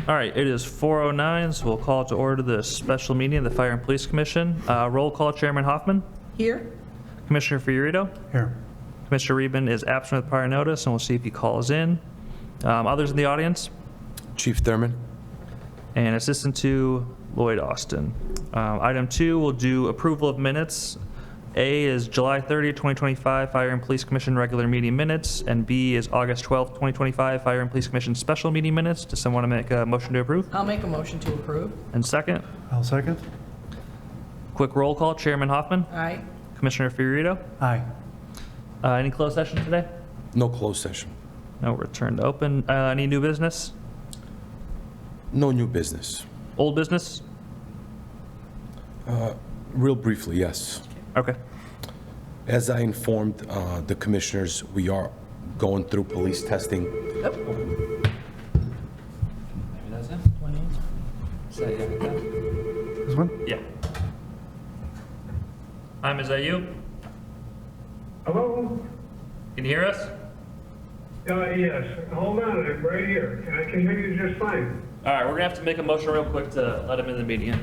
All right, it is 4:09, so we'll call to order the special meeting of the Fire and Police Commission. Roll call, Chairman Hoffman. Here? Commissioner Fiorito. Here. Commissioner Reben is absent with prior notice, and we'll see if he calls in. Others in the audience? Chief Thurman. And Assistant to Lloyd Austin. Item 2, we'll do approval of minutes. A is July 30th, 2025 Fire and Police Commission regular meeting minutes, and B is August 12th, 2025 Fire and Police Commission special meeting minutes. Does someone want to make a motion to approve? I'll make a motion to approve. And second? I'll second. Quick roll call, Chairman Hoffman. Aye. Commissioner Fiorito. Aye. Any closed session today? No closed session. No, return to open. Any new business? No new business. Old business? Real briefly, yes. Okay. As I informed the commissioners, we are going through police testing. Maybe that's it. This one? Yeah. Is that you? Hello? Can you hear us? Yes. Hold on, I'm right here. I can hear you just fine. All right, we're gonna have to make a motion real quick to let him in the meeting.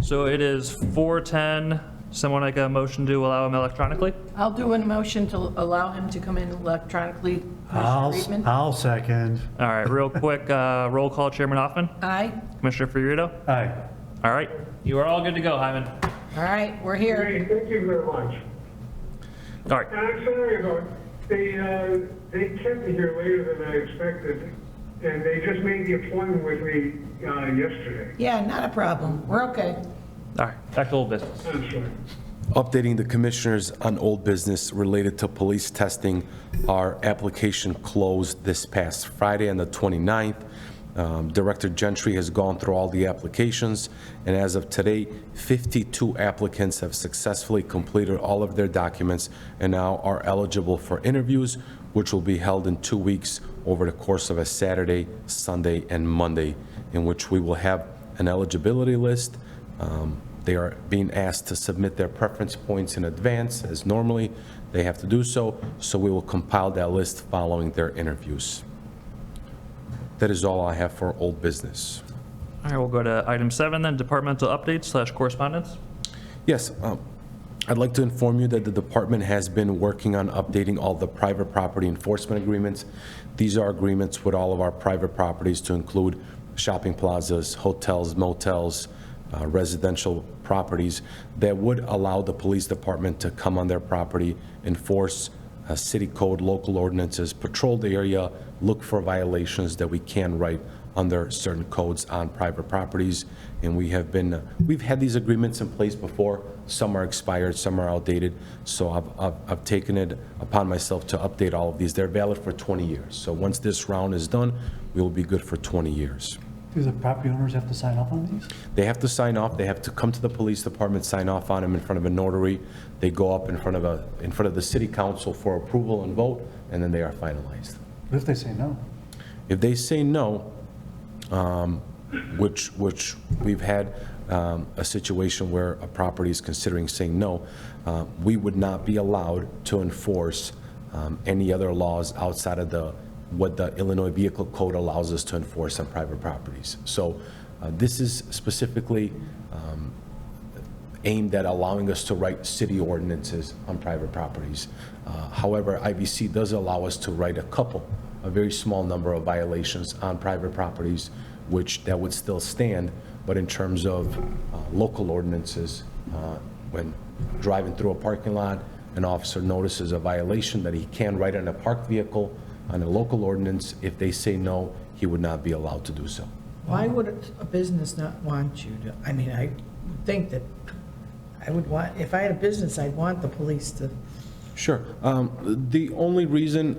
So it is 4:10. Someone make a motion to allow him electronically? I'll do a motion to allow him to come in electronically. Commissioner Reitman? I'll second. All right, real quick, roll call, Chairman Hoffman. Aye. Commissioner Fiorito. Aye. All right, you are all good to go, Hyman. All right, we're here. Great, thank you very much. All right, And I'm sorry about, they kept me here later than I expected, and they just made the appointment with me yesterday. Yeah, not a problem. We're okay. all right, back to old business. I'm sorry. Updating the commissioners on old business related to police testing. Our application closed this past Friday on the 29th. Director Gentry has gone through all the applications, and as of today, 52 applicants have successfully completed all of their documents and now are eligible for interviews, which will be held in 2 weeks over the course of a Saturday, Sunday, and Monday, in which we will have an eligibility list. They are being asked to submit their preference points in advance, as normally they have to do so, so we will compile that list following their interviews. That is all I have for old business. All right, we'll go to item 7 then, departmental updates / correspondence. Yes, I'd like to inform you that the department has been working on updating all the private property enforcement agreements. These are agreements with all of our private properties to include shopping plazas, hotels, motels, residential properties that would allow the police department to come on their property, enforce city code, local ordinances, patrol the area, look for violations that we can write under certain codes on private properties. And we've had these agreements in place before. Some are expired, some are outdated. So I've taken it upon myself to update all of these. They're valid for 20 years. So once this round is done, we will be good for 20 years. Do the property owners have to sign off on these? They have to sign off. They have to come to the police department, sign off on them in front of a notary. They go up in front of the city council for approval and vote, and then they are finalized. What if they say no? If they say no, which we've had a situation where a property is considering saying no, we would not be allowed to enforce any other laws outside of what the Illinois Vehicle Code allows us to enforce on private properties. So this is specifically aimed at allowing us to write city ordinances on private properties. However, IVC does allow us to write a very small number of violations on private properties, which that would still stand. But in terms of local ordinances, when driving through a parking lot, an officer notices a violation that he can write on a parked vehicle on a local ordinance. If they say no, he would not be allowed to do so. Why would a business not want you to, I mean, I would think that I would want, if I had a business, I'd want the police to. Sure. The only reason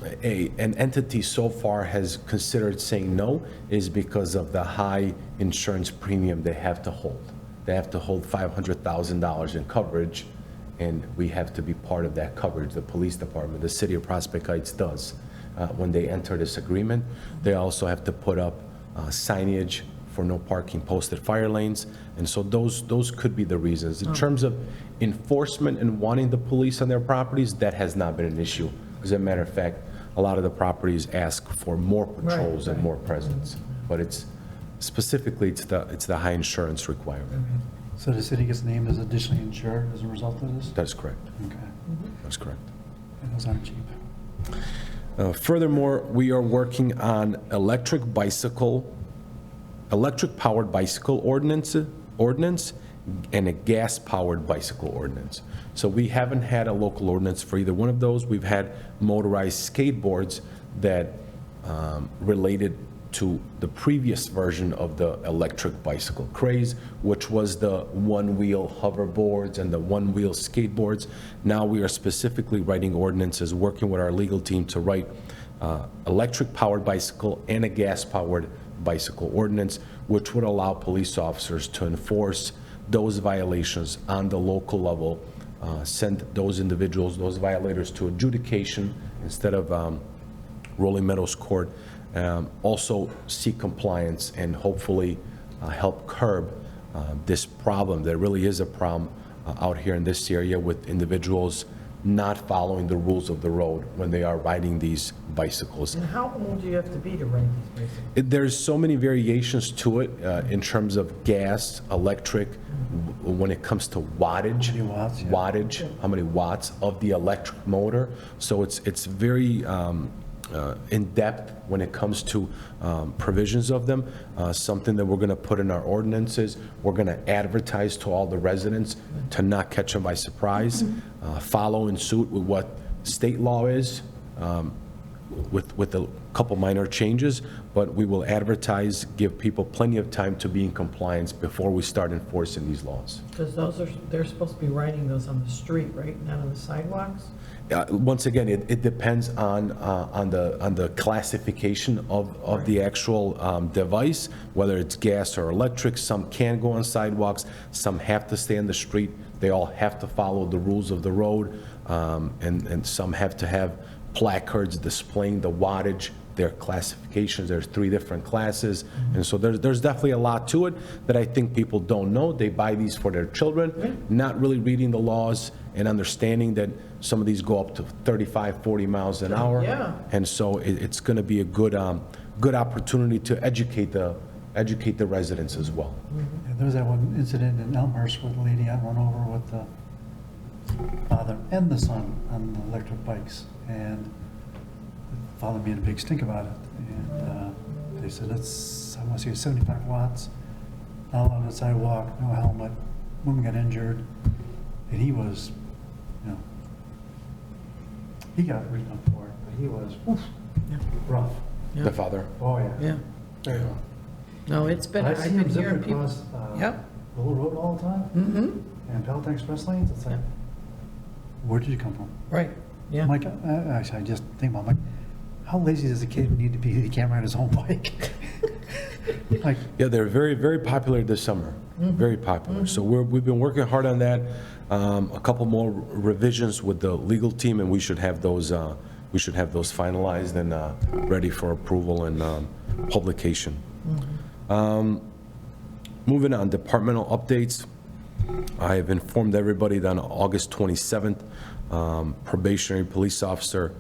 an entity so far has considered saying no is because of the high insurance premium they have to hold. They have to hold $500,000 in coverage, and we have to be part of that coverage. The police department, the city of Prospect Heights does. When they enter this agreement, they also have to put up signage for no parking, posted fire lanes, and so those could be the reasons. In terms of enforcement and wanting the police on their properties, that has not been an issue. As a matter of fact, a lot of the properties ask for more patrols and right. more presence. But it's, specifically, it's the high insurance requirement. So the city gets named as additionally insured as a result of this? That's correct. Okay. That's correct. And those aren't cheap. Furthermore, we are working on electric-powered bicycle ordinance and a gas-powered bicycle ordinance. So we haven't had a local ordinance for either one of those. We've had motorized skateboards that related to the previous version of the electric bicycle craze, which was the one-wheel hoverboards and the one-wheel skateboards. Now we are specifically writing ordinances, working with our legal team to write electric-powered bicycle and a gas-powered bicycle ordinance, which would allow police officers to enforce those violations on the local level, send those individuals, those violators to adjudication instead of Rolling Meadows Court. Also seek compliance and hopefully help curb this problem. There really is a problem out here in this area with individuals not following the rules of the road when they are riding these bicycles. And how old do you have to be to ride these bicycles? There's so many variations to it in terms of gas, electric, when it comes to wattage. How many watts, yeah. Wattage, how many watts of the electric motor. So it's very in-depth when it comes to provisions of them. Something that we're going to put in our ordinances. We're going to advertise to all the residents to not catch them by surprise. Follow in suit with what state law is, with a couple minor changes, but we will advertise, give people plenty of time to be in compliance before we start enforcing these laws. Because they're supposed to be riding those on the street, right, not on the sidewalks? Once again, it depends on the classification of the actual device, whether it's gas or electric. Some can go on sidewalks, some have to stay on the street. They all have to follow the rules of the road, and some have to have placards displaying the wattage, their classifications. There's 3 different classes, and so there's definitely a lot to it that I think people don't know. They buy these for their children, not really reading the laws and understanding that some of these go up to 35, 40 miles an hour. Yeah. And so it's going to be a good opportunity to educate the residents as well. Yeah, there was that one incident in Elmhurst where the lady got run over with the father and the son on the electric bikes. And the father made a big stink about it. And they said, I want to say 75 watts, not on the sidewalk, no helmet. Woman got injured. And he was, he got written up for it, but he was rough. Yeah. The father. Oh, yeah. Yeah. No, it's been, I I've see been him zipping hearing people. across Yep. Willow Road all the time. Mm-hmm, And Palatine Express lanes, it's like, Yep. where did you come from? right, yeah. I'm like, I just think about, how lazy does a kid need to be that he can't ride his own bike? Like, Yeah, they're very, very popular this summer. Very popular. So we've been working hard on that. A couple more revisions with the legal team, and we should have those finalized and ready for approval and publication. Moving on, departmental updates. I have informed everybody that on August 27th, probationary police officer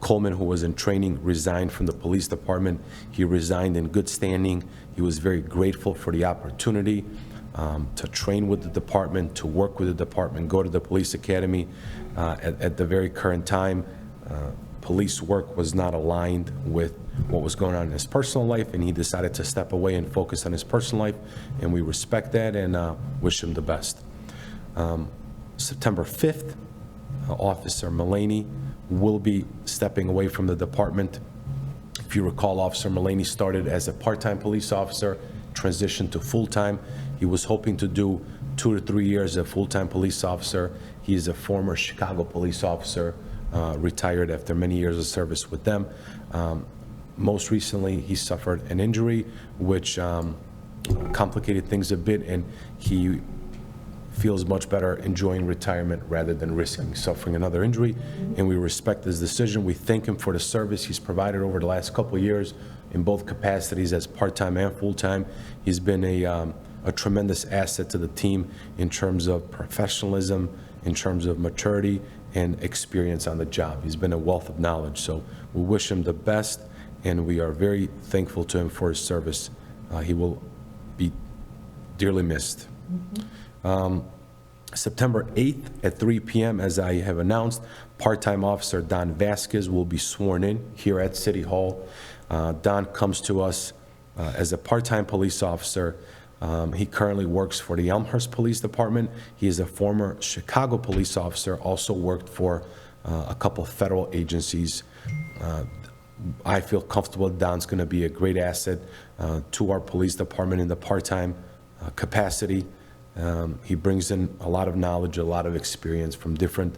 Coleman, who was in training, resigned from the police department. He resigned in good standing. He was very grateful for the opportunity to train with the department, to work with the department, go to the police academy. At the very current time, police work was not aligned with what was going on in his personal life, and he decided to step away and focus on his personal life, and we respect that and wish him the best. September 5th, Officer Mullaney will be stepping away from the department. If you recall, Officer Mullaney started as a part-time police officer, transitioned to full-time. He was hoping to do 2 to 3 years as a full-time police officer. He is a former Chicago police officer, retired after many years of service with them. Most recently, he suffered an injury which complicated things a bit, and he feels much better enjoying retirement rather than risking suffering another injury, and we respect his decision. We thank him for the service he's provided over the last couple of years in both capacities as part-time and full-time. He's been a tremendous asset to the team in terms of professionalism, in terms of maturity, and experience on the job. He's been a wealth of knowledge, so we wish him the best, and we are very thankful to him for his service. He will be dearly missed. September 8th at 3 p.m., as I have announced, part-time officer Don Vasquez will be sworn in here at City Hall. Don comes to us as a part-time police officer. He currently works for the Elmhurst Police Department. He is a former Chicago police officer, also worked for a couple of federal agencies. I feel comfortable Don's going to be a great asset to our police department in the part-time capacity. He brings in a lot of knowledge, a lot of experience from different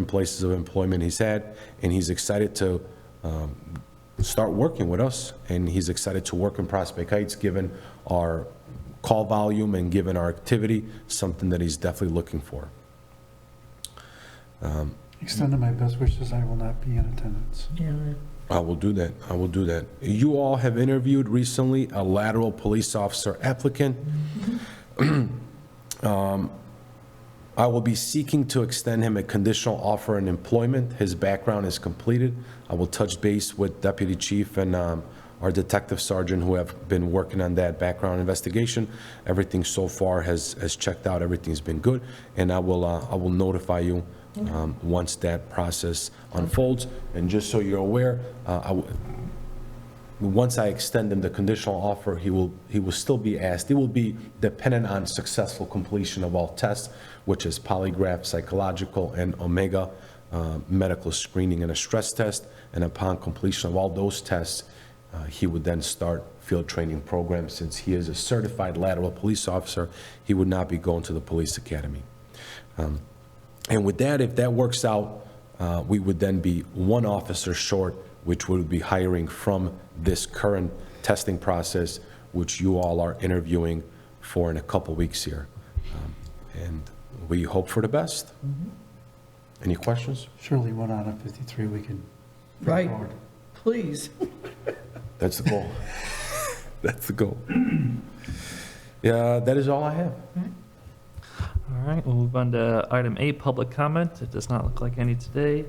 places of employment he's had, and he's excited to start working with us, and he's excited to work in Prospect Heights, given our call volume and given our activity, something that he's definitely looking for. Extending my best wishes, I will not be in attendance. Yeah. I will do that. I will do that. You all have interviewed recently a lateral police officer applicant. I will be seeking to extend him a conditional offer in employment. His background is completed. I will touch base with Deputy Chief and our Detective Sergeant who have been working on that background investigation. Everything so far has checked out. Everything's been good, and I will notify you once that process unfolds. And just so you're aware, once I extend him the conditional offer, he will still be asked. It will be dependent on successful completion of all tests, which is polygraph, psychological, and Omega medical screening and a stress test. And upon completion of all those tests, he would then start field training program. Since he is a certified lateral police officer, he would not be going to the police academy. And with that, if that works out, we would then be one officer short, which would be hiring from this current testing process, which you all are interviewing for in a couple weeks here. And we hope for the best. Any questions? Surely one out of 53 we can bring Right. forward. Please. That's the goal. That's the goal. Yeah, that is all I have. All right, we'll move on to item 8, public comment. It does not look like any today.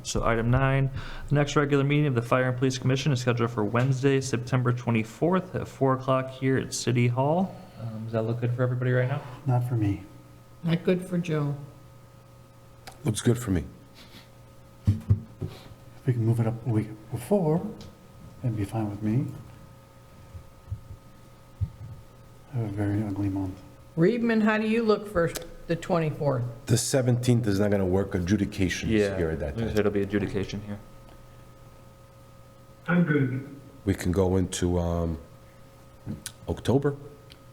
So item 9, the next regular meeting of the Fire and Police Commission is scheduled for Wednesday, September 24th at 4 o'clock here at City Hall. Does that look good for everybody right now? Not for me. Not good for Joe. Looks good for me. If we can move it up a week before, that'd be fine with me. I have a very ugly month. Reedman, how do you look for the 24th? The 17th is not going to work. Adjudication is here at that time. It'll be adjudication here. I'm good. We can go into October.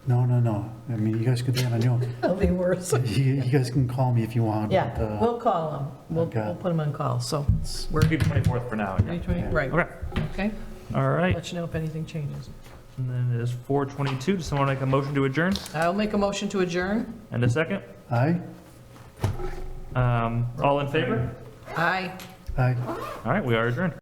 No. I mean, you guys could do it on your own. It'll be worse. You guys can call me if you want. Yeah, but, we'll call him. We'll okay. put him on call, so we're, Keep 24th for now. yeah. 2020, right, Okay, okay? all right. Let you know if anything changes. And then it is 4:22. Does someone make a motion to adjourn? I'll make a motion to adjourn. And a second? Aye? All in favor? Aye. Aye. All right, we are adjourned.